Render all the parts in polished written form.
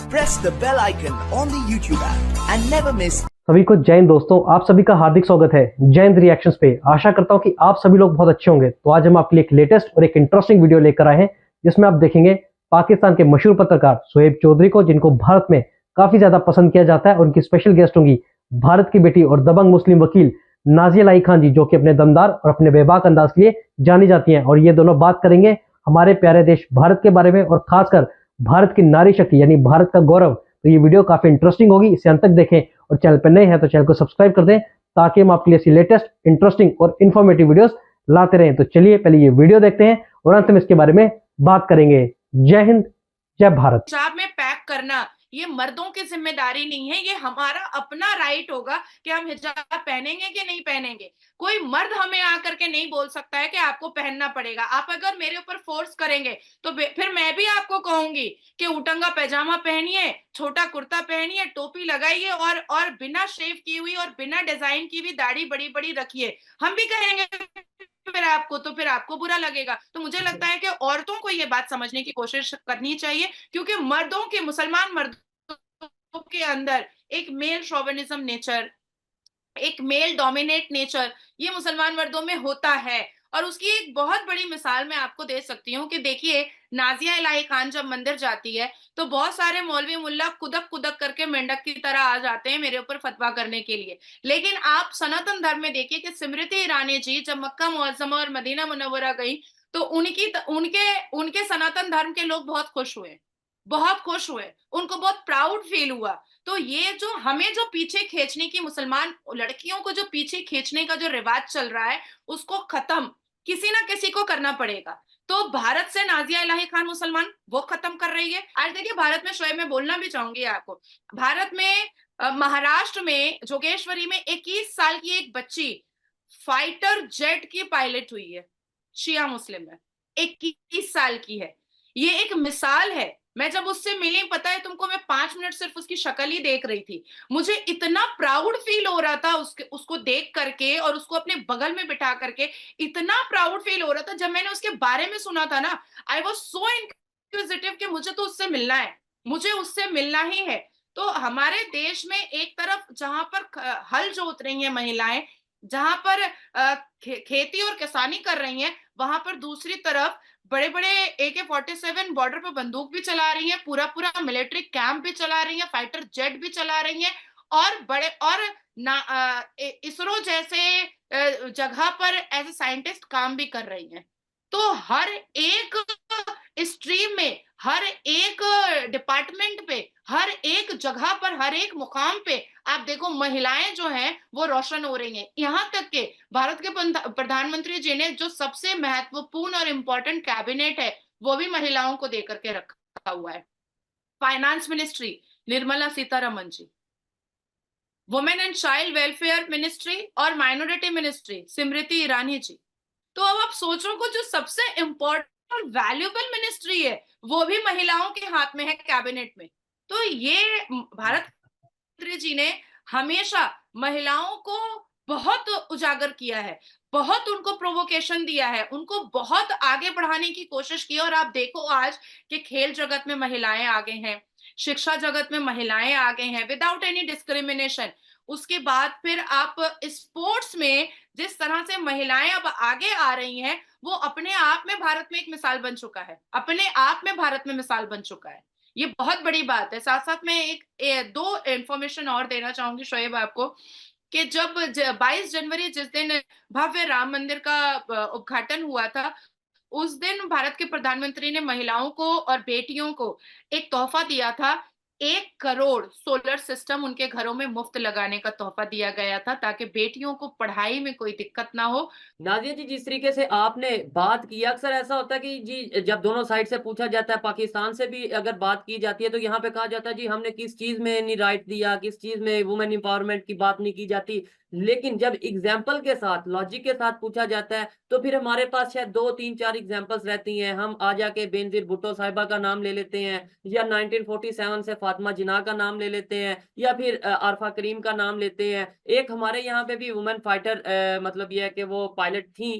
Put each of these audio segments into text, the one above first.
press the bell icon on the YouTube app and never miss. सभी को जय हिंद दोस्तों, आप सभी का हार्दिक स्वागत है जय हिंद रिएक्शंस पे। आशा करता हूं कि आप सभी लोग बहुत अच्छे होंगे। तो आज हम आपके लिए एक लेटेस्ट और एक इंटरेस्टिंग वीडियो लेकर आए हैं, जिसमें आप देखेंगे पाकिस्तान के मशहूर पत्रकार शोएब चौधरी को, जिनको भारत में काफी ज्यादा पसंद किया जाता है। और उनकी स्पेशल गेस्ट होंगी भारत की बेटी और दबंग मुस्लिम वकील नाज़िया इलाही खान जी, जो कि अपने दमदार और अपने बेबाक अंदाज के लिए जानी जाती हैं। और ये दोनों बात करेंगे हमारे प्यारे देश भारत के बारे में, और खासकर भारत की नारी शक्ति यानी भारत का गौरव। तो ये वीडियो काफी इंटरेस्टिंग होगी, इसे अंत तक देखें। और चैनल पर नए हैं तो चैनल को सब्सक्राइब कर दें, ताकि हम आपके लिए ऐसी लेटेस्ट, इंटरेस्टिंग और इन्फॉर्मेटिव वीडियोस लाते रहें। तो चलिए पहले ये वीडियो देखते हैं और अंत में इसके बारे में बात करेंगे। जय हिंद, जय भारत। पंजाब में पैक करना ये मर्दों की जिम्मेदारी नहीं है, ये हमारा अपना राइट होगा कि हम हिजाब पहनेंगे कि नहीं पहनेंगे। कोई मर्द हमें आकर के नहीं बोल सकता है कि आपको पहनना पड़ेगा। आप अगर मेरे ऊपर फोर्स करेंगे तो फिर मैं भी आपको कहूंगी कि उटंगा पैजामा पहनिए, छोटा कुर्ता पहनिए, टोपी लगाइए और बिना शेव की हुई और बिना डिजाइन की हुई दाढ़ी बड़ी बड़ी रखिए। हम भी कहेंगे फिर आपको बुरा लगेगा। तो मुझे लगता है कि औरतों को ये बात समझने की कोशिश करनी चाहिए, क्योंकि मर्दों के, मुसलमान मर्दों के अंदर एक मेल शोविनिज्म नेचर, एक मेल डोमिनेट नेचर ये मुसलमान मर्दों में होता है। और उसकी एक बहुत बड़ी मिसाल मैं आपको दे सकती हूँ कि देखिए, नाज़िया इलाही खान जब मंदिर जाती है तो बहुत सारे मौलवी मुल्ला कुदक कुदक करके मेंढक की तरह आ जाते हैं मेरे ऊपर फतवा करने के लिए। लेकिन आप सनातन धर्म में देखिए कि स्मृति ईरानी जी जब मक्का मुअज्जमा और मदीना मुनव्वरा गई तो उनके उनके सनातन धर्म के लोग बहुत खुश हुए, बहुत खुश हुए, उनको बहुत प्राउड फील हुआ। तो ये जो हमें जो पीछे खींचने की, मुसलमान लड़कियों को जो पीछे खींचने का जो रिवाज चल रहा है, उसको खत्म किसी ना किसी को करना पड़ेगा। तो भारत से नाज़िया इलाही खान मुसलमान वो खत्म कर रही है। आज देखिए, भारत में शोएब मैं बोलना भी चाहूंगी आपको, भारत में महाराष्ट्र में जोगेश्वरी में 21 साल की एक बच्ची फाइटर जेट की पायलट हुई है, शिया मुस्लिम है, 21 साल की है। ये एक मिसाल है। मैं जब उससे मिली, पता है तुमको, मैं 5 मिनट सिर्फ उसकी शक्ल ही देख रही थी, मुझे इतना प्राउड फील हो रहा था उसको देख करके और उसको अपने बगल में बिठा करके। इतना प्राउड फील हो रहा था जब मैंने उसके बारे में सुना था ना। आई वॉज सो इंक्विजिटिव कि मुझे तो उससे मिलना है, मुझे उससे मिलना ही है। तो हमारे देश में एक तरफ जहां पर हल जोत रही हैं महिलाएं, जहां पर खेती और किसानी कर रही हैं, वहां पर दूसरी तरफ बड़े बड़े AK-47 बॉर्डर पर बंदूक भी चला रही हैं, पूरा पूरा मिलिट्री कैंप भी चला रही हैं, फाइटर जेट भी चला रही हैं, और बड़े और इसरो जैसे जगह पर एज ए साइंटिस्ट काम भी कर रही हैं। तो हर एक स्ट्रीम में, हर एक डिपार्टमेंट पे, हर एक जगह पर, हर एक मुकाम पे आप देखो महिलाएं जो हैं वो रोशन हो रही हैं। यहां तक के भारत के प्रधानमंत्री जी ने जो सबसे महत्वपूर्ण और इंपॉर्टेंट कैबिनेट है वो भी महिलाओं को देकर के रखा हुआ है। Finance ministry Nirmala Sitharaman ji, women and child welfare ministry और माइनॉरिटी मिनिस्ट्री स्मृति ईरानी जी। तो अब आप सोचो को जो सबसे इंपॉर्टेंट और वैल्यूएबल मिनिस्ट्री है वो भी महिलाओं के हाथ में है कैबिनेट में। तो ये भारत मंत्री जी ने हमेशा महिलाओं को बहुत उजागर किया है, बहुत उनको प्रोवोकेशन दिया है, उनको बहुत आगे बढ़ाने की कोशिश की। और आप देखो आज कि खेल जगत में महिलाएं आगे हैं, शिक्षा जगत में महिलाएं आगे हैं विदाउट एनी डिस्क्रिमिनेशन। उसके बाद फिर आप स्पोर्ट्स में जिस तरह से महिलाएं अब आगे आ रही हैं, वो अपने आप में भारत में एक मिसाल बन चुका है, अपने आप में भारत में मिसाल बन चुका है। ये बहुत बड़ी बात है। साथ साथ मैं दो इंफॉर्मेशन और देना चाहूंगी शोएब आपको, कि जब 22 जनवरी जिस दिन भव्य राम मंदिर का उद्घाटन हुआ था, उस दिन भारत के प्रधानमंत्री ने महिलाओं को और बेटियों को एक तोहफा दिया था। 1 करोड़ सोलर सिस्टम उनके घरों में मुफ्त लगाने का तोहफा दिया गया था, ताकि बेटियों को पढ़ाई में कोई दिक्कत ना हो। नाज़िया जी, जिस तरीके से आपने बात की, अक्सर ऐसा होता है कि जी जब दोनों साइड से पूछा जाता है, पाकिस्तान से भी अगर बात की जाती है तो यहाँ पे कहा जाता है जी हमने किस चीज में नहीं राइट दिया, किस चीज में वुमेन एम्पावरमेंट की बात नहीं की जाती। लेकिन जब एग्जाम्पल के साथ, लॉजिक के साथ पूछा जाता है तो फिर हमारे पास शायद 2 3 4 एग्जाम्पल्स रहती हैं। हम आ जाके बेनजीर भुट्टो साहिबा का नाम ले लेते हैं, या 1947 से फातिमा जिन्ना का नाम ले लेते हैं, या फिर आरफा करीम का नाम लेते हैं। एक हमारे यहाँ पे भी वुमेन फाइटर मतलब ये है कि वो पायलट थी।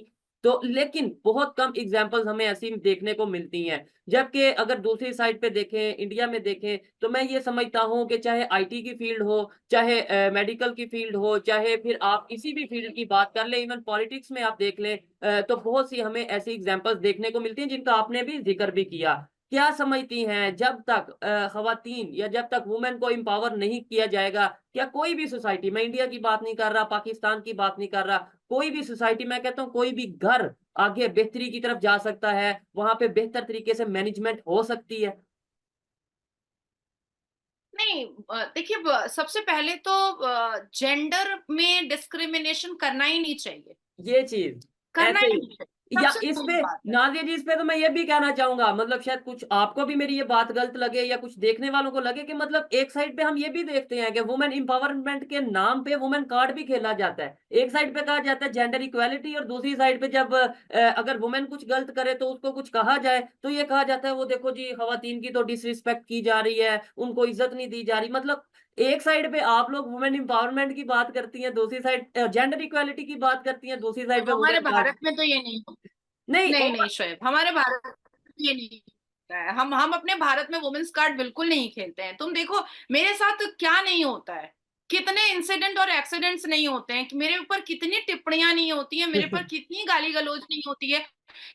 तो लेकिन बहुत कम एग्जांपल्स हमें ऐसी देखने को मिलती हैं। जबकि अगर दूसरी साइड पे देखें, इंडिया में देखें, तो मैं ये समझता हूँ कि चाहे आईटी की फील्ड हो, चाहे मेडिकल की फील्ड हो, चाहे फिर आप किसी भी फील्ड की बात कर लें, इवन पॉलिटिक्स में आप देख लें, तो बहुत सी हमें ऐसी एग्जांपल्स देखने को मिलती हैं जिनका आपने भी जिक्र भी किया। क्या समझती हैं, जब तक खवातीन या जब तक वुमेन को एम्पावर नहीं किया जाएगा, क्या कोई भी सोसाइटी, मैं इंडिया की बात नहीं कर रहा, पाकिस्तान की बात नहीं कर रहा, कोई भी सोसाइटी, मैं कहता हूँ कोई भी घर आगे बेहतरी की तरफ जा सकता है, वहां पे बेहतर तरीके से मैनेजमेंट हो सकती है? नहीं, देखिए, सबसे पहले तो जेंडर में डिस्क्रिमिनेशन करना ही नहीं चाहिए, ये चीज करना ऐसे ही ही, नहीं चाहिए। या सबसे इस पहली पे बात है। नाजिया जी, इस पे तो मैं ये भी कहना चाहूंगा, मतलब शायद कुछ आपको भी मेरी ये बात गलत लगे या कुछ देखने वालों को लगे कि मतलब एक साइड पे हम ये भी देखते हैं कि वुमेन एम्पावरमेंट के नाम पे वुमेन कार्ड भी खेला जाता है। एक साइड पे कहा जाता है जेंडर इक्वालिटी, और दूसरी साइड पे जब अगर वुमेन कुछ गलत करे तो उसको कुछ कहा जाए तो ये कहा जाता है वो देखो जी खवातीन की तो डिसरिस्पेक्ट की जा रही है, उनको इज्जत नहीं दी जा रही। मतलब एक साइड पे आप लोग वुमेन एम्पावरमेंट की बात करती हैं, दूसरी साइड जेंडर इक्वालिटी की बात करती हैं, दूसरी साइड पे हमारे वुमेन कार्ड। भारत में तो ये नहीं होता। नहीं नहीं नहीं शोएब, हमारे भारत में ये नहीं होता है। हम अपने भारत में वुमेन्स कार्ड बिल्कुल नहीं खेलते हैं। तुम देखो मेरे साथ क्या नहीं होता है, कितने इंसिडेंट और एक्सीडेंट्स नहीं होते हैं, कि मेरे ऊपर कितनी टिप्पणियां नहीं होती है, मेरे पर कितनी गाली गलौज नहीं होती है,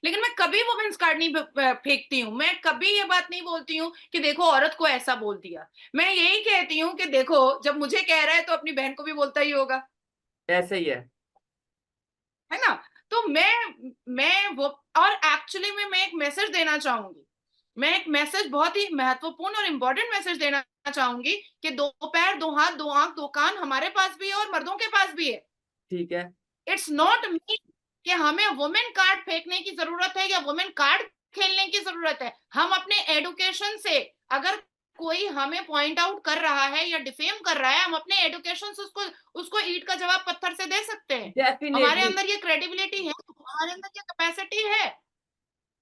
लेकिन मैं कभी वुमेन्स कार्ड नहीं फेंकती हूँ। मैं कभी ये बात नहीं बोलती हूँ कि देखो औरत को ऐसा बोल दिया। मैं यही कहती हूँ कि देखो जब मुझे कह रहा है तो अपनी बहन को भी बोलता ही होगा, ऐसे ही है। है ना। तो मैं वो, और एक्चुअली में मैं एक मैसेज देना चाहूंगी। मैं एक मैसेज, बहुत ही महत्वपूर्ण और इम्पोर्टेंट मैसेज देना चाहूंगी कि दो पैर, दो हाथ, दो आंख, दो कान हमारे पास भी है और मर्दों के पास भी है। ठीक है। इट्स नॉट मी कि हमें वुमेन कार्ड फेंकने की जरूरत है या वुमेन कार्ड खेलने की जरूरत है। हम अपने एडुकेशन से, अगर कोई हमें पॉइंट आउट कर रहा है या डिफेम कर रहा है, हम अपने एडुकेशन से उसको ईंट का जवाब पत्थर से दे सकते हैं। हमारे डेफिनेटली, अंदर ये क्रेडिबिलिटी है, हमारे अंदर ये कैपेसिटी है।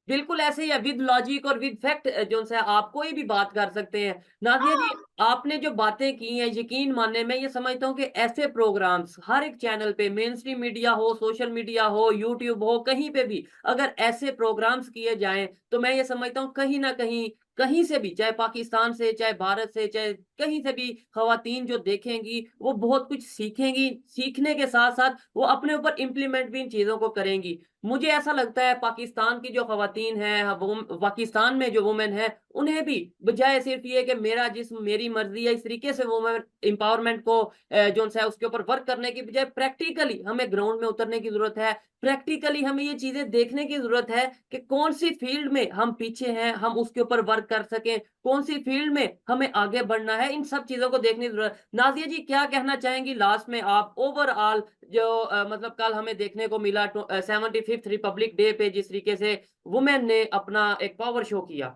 बिल्कुल ऐसे ही है, विद लॉजिक और विद फैक्ट जो से आप कोई भी बात कर सकते हैं। नाजिया जी, हाँ, आपने जो बातें की हैं, यकीन माने मैं ये समझता हूँ कि ऐसे प्रोग्राम्स हर एक चैनल पे, मेन स्ट्रीम मीडिया हो, सोशल मीडिया हो, यूट्यूब हो, कहीं पे भी अगर ऐसे प्रोग्राम्स किए जाएं तो मैं ये समझता हूँ कहीं ना कहीं, कहीं से भी, चाहे पाकिस्तान से, चाहे भारत से, चाहे कहीं से भी, खवातीन जो देखेंगी वो बहुत कुछ सीखेंगी, सीखने के साथ साथ वो अपने ऊपर इम्प्लीमेंट भी इन चीजों को करेंगी। मुझे ऐसा लगता है पाकिस्तान की जो खवातीन हैं, पाकिस्तान में जो वुमेन है, उन्हें भी बजाय सिर्फ ये कि मेरा जिस्म मेरी मर्जी है, इस तरीके से वुमेन एम्पावरमेंट को जो है उसके ऊपर वर्क करने की बजाय प्रैक्टिकली हमें ग्राउंड में उतरने की जरूरत है। प्रैक्टिकली हमें ये चीजें देखने की जरूरत है कि कौन सी फील्ड में हम पीछे हैं, हम उसके ऊपर वर्क कर सकें, कौन सी फील्ड में हमें आगे बढ़ना है, इन सब चीजों को देखने की जरूरत है। नाजिया जी, क्या कहना चाहेंगी लास्ट में आप ओवरऑल, जो मतलब कल हमें देखने को मिला 75th रिपब्लिक डे पे जिस तरीके से वुमेन ने अपना एक पावर शो किया?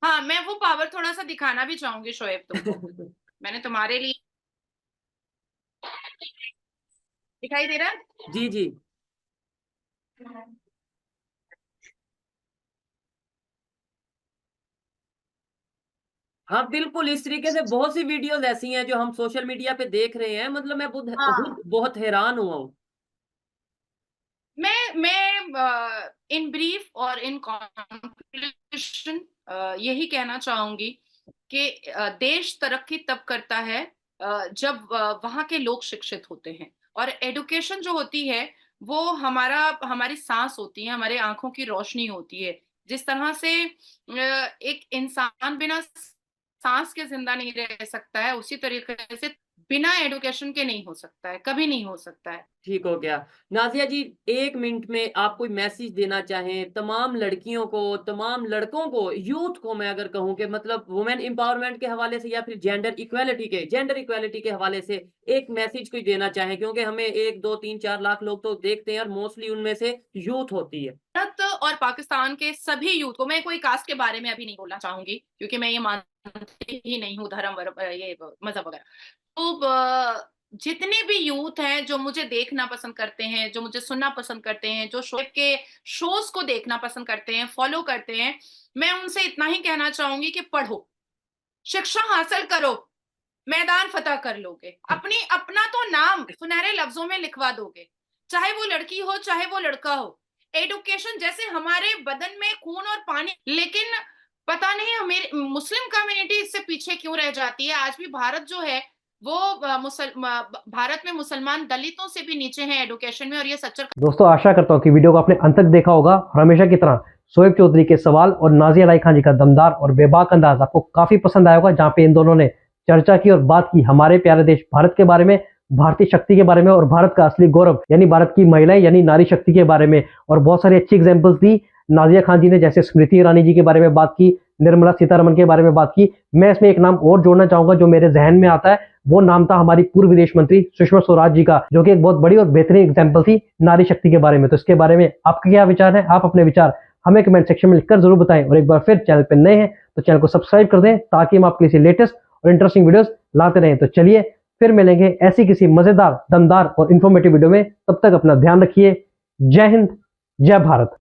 हाँ, मैं वो पावर थोड़ा सा दिखाना भी चाहूंगी शोएब तुमको। मैंने तुम्हारे लिए, दिखाई दे रहा है? जी जी। हाँ बिल्कुल, इस तरीके से बहुत सी वीडियोस ऐसी हैं जो हम सोशल मीडिया पे देख रहे हैं, मतलब मैं खुद हाँ, खुद बहुत हैरान हुआ हूँ। मैं इन ब्रीफ और इन कंक्लूजन यही कहना चाहूंगी कि देश तरक्की तब करता है जब वहाँ के लोग शिक्षित होते हैं। और एडुकेशन जो होती है वो हमारी सांस होती है, हमारे आंखों की रोशनी होती है। जिस तरह से एक इंसान बिना सांस के जिंदा नहीं रह सकता है, उसी तरीके से बिना एडुकेशन के नहीं हो सकता है, कभी नहीं हो सकता है। ठीक हो गया। नाज़िया जी, 1 मिनट में आप कोई मैसेज देना चाहें तमाम लड़कियों को, तमाम लड़कों को, यूथ को, मैं अगर कहूँ कि मतलब वुमेन एम्पावरमेंट के हवाले से या फिर जेंडर इक्वालिटी के हवाले से एक मैसेज कोई देना चाहें, क्योंकि हमें 1, 2, 3, 4 लाख लोग तो देखते हैं और मोस्टली उनमें से यूथ होती है। भारत और पाकिस्तान के सभी यूथ को, मैं कोई कास्ट के बारे में अभी नहीं बोलना चाहूंगी क्योंकि मैं ये मानती ही नहीं हूँ, धर्म ये मजहब वगैरह। तो जितने भी यूथ हैं जो मुझे देखना पसंद करते हैं, जो मुझे सुनना पसंद करते हैं, जो शोएब के शोज को देखना पसंद करते हैं, फॉलो करते हैं, मैं उनसे इतना ही कहना चाहूंगी कि पढ़ो, शिक्षा हासिल करो, मैदान फतह कर लोगे, अपना तो नाम सुनहरे लफ्जों में लिखवा दोगे। चाहे वो लड़की हो चाहे वो लड़का हो। एडुकेशन जैसे हमारे बदन में खून और पानी, लेकिन पता नहीं हमें मुस्लिम कम्युनिटी इससे पीछे क्यों रह जाती है। आज भी भारत जो है वो भारत में मुसलमान दलितों से भी नीचे हैं एडुकेशन में, और ये सच्चर। दोस्तों आशा करता हूँ कि वीडियो को आपने अंत तक देखा होगा और हमेशा की तरह शोएब चौधरी के सवाल और नाजिया अलाई खान जी का दमदार और बेबाक अंदाज आपको काफी पसंद आया होगा, जहां पे इन दोनों ने चर्चा की और बात की हमारे प्यारे देश भारत के बारे में, भारतीय शक्ति के बारे में और भारत का असली गौरव यानी भारत की महिलाएं यानी नारी शक्ति के बारे में, और बहुत सारी अच्छी एग्जांपल्स दी नाजिया खान जी ने, जैसे स्मृति ईरानी जी के बारे में बात की, निर्मला सीतारमण के बारे में बात की। मैं इसमें एक नाम और जोड़ना चाहूंगा जो मेरे जहन में आता है, वो नाम था हमारी पूर्व विदेश मंत्री सुषमा स्वराज जी का, जो कि एक बहुत बड़ी और बेहतरीन एग्जाम्पल थी नारी शक्ति के बारे में। तो इसके बारे में आपके क्या विचार है? आप अपने विचार हमें कमेंट सेक्शन में लिखकर जरूर बताएं, और एक बार फिर चैनल पर नए हैं तो चैनल को सब्सक्राइब कर दें ताकि हम आपके लिए लेटेस्ट और इंटरेस्टिंग वीडियोस लाते रहें। तो चलिए फिर मिलेंगे ऐसी किसी मजेदार, दमदार और इंफॉर्मेटिव वीडियो में। तब तक अपना ध्यान रखिए। जय हिंद, जय भारत।